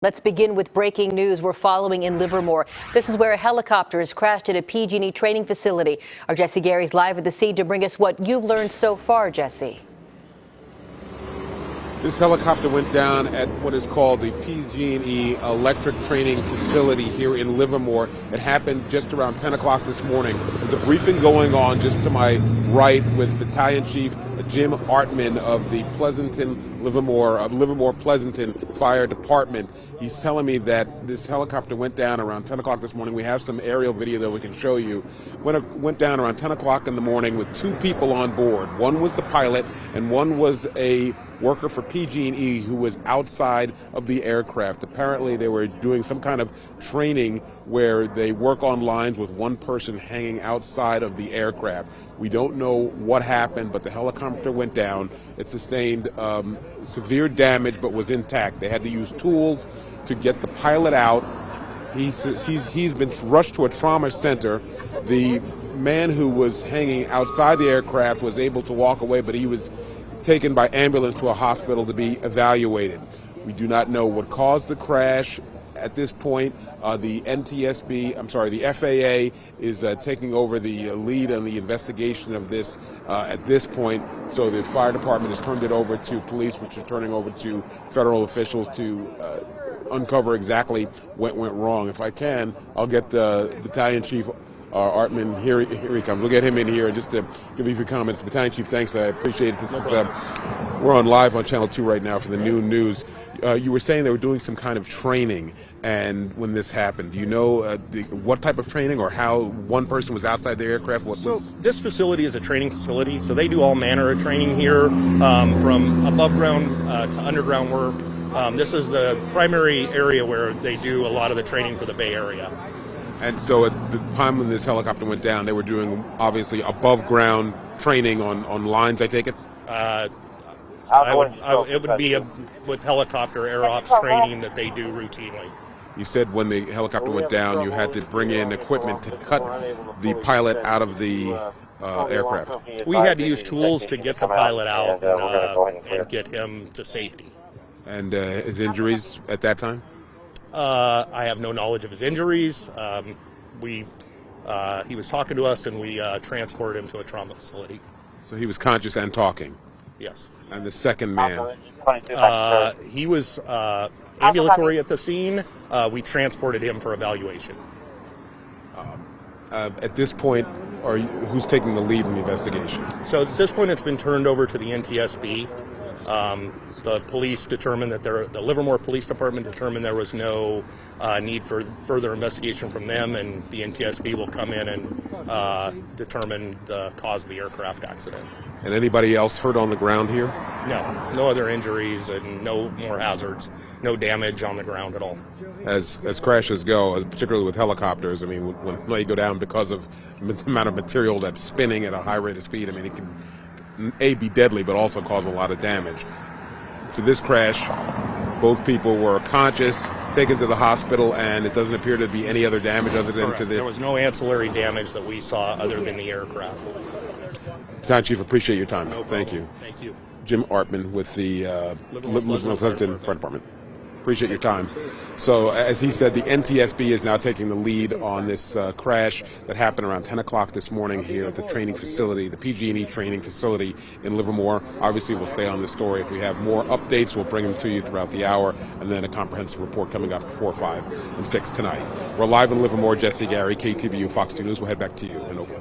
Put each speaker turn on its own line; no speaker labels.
Let's begin with breaking news we're following in Livermore. This is where a helicopter has crashed at a PG&E training facility. Our Jesse Gary's live at the scene to bring us what you've learned so far, Jesse.
This helicopter went down at what is called the PG&E electric training facility here in Livermore. It happened just around 10 o'clock this morning. There's a briefing going on just to my right with Battalion Chief Jim Artman of the Livermore Pleasanton Fire Department. He's telling me that this helicopter went down around 10 o'clock this morning. We have some aerial video that we can show you. Went down around 10 o'clock in the morning with two people on board. One was the pilot and one was a worker for PG&E who was outside of the aircraft. Apparently they were doing some kind of training where they work on lines with one person hanging outside of the aircraft. We don't know what happened, but the helicopter went down. It sustained severe damage but was intact. They had to use tools to get the pilot out. He's been rushed to a trauma center. The man who was hanging outside the aircraft was able to walk away, but he was taken by ambulance to a hospital to be evaluated. We do not know what caused the crash at this point. The FAA is taking over the lead on the investigation of this at this point. So the fire department has turned it over to police, which are turning over to federal officials to uncover exactly what went wrong. If I can, I'll get Battalion Chief Artman, here he comes. We'll get him in here just to give you a few comments. Battalion Chief, thanks. I appreciate it. We're on live on Channel 2 right now for the noon news. You were saying they were doing some kind of training, and when this happened, do you know what type of training or how one person was outside the aircraft?
This facility is a training facility, so they do all manner of training here, from above ground to underground work. This is the primary area where they do a lot of the training for the Bay Area.
And so at the time when this helicopter went down, they were doing obviously above ground training on lines, I take it?
It would be with helicopter air ops training that they do routinely.
You said when the helicopter went down, you had to bring in equipment to cut the pilot out of the aircraft.
We had to use tools to get the pilot out and get him to safety.
And his injuries at that time?
I have no knowledge of his injuries. He was talking to us, and we transported him to a trauma facility.
So he was conscious and talking?
Yes.
And the second man?
He was ambulatory at the scene. We transported him for evaluation.
At this point, who's taking the lead in the investigation?
So at this point, it's been turned over to the NTSB. The police determined that the Livermore Police Department determined there was no need for further investigation from them, and the NTSB will come in and determine the cause of the aircraft accident.
And anybody else hurt on the ground here?
No other injuries and no more hazards, no damage on the ground at all.
As crashes go, particularly with helicopters, I mean, when they go down because of the amount of material that's spinning at a high rate of speed, I mean, it can be deadly, but also cause a lot of damage. For this crash, both people were conscious, taken to the hospital, and it doesn't appear to be any other damage other than to the...
There was no ancillary damage that we saw other than the aircraft.
Battalion Chief, appreciate your time.
No
Thank you.
Thank you.
Jim Artman with the Livermore Pleasanton Fire Department. Appreciate your time. So, as he said, the NTSB is now taking the lead on this crash that happened around 10 o'clock this morning here at the training facility, the PG&E training facility in Livermore. Obviously, we'll stay on this story. If we have more updates, we'll bring them to you throughout the hour, and then a comprehensive report coming up at 4, 5, and 6 tonight. We're live in Livermore. Jesse Gary, KTVU, Fox 2 News. We'll head back to you in Oakland.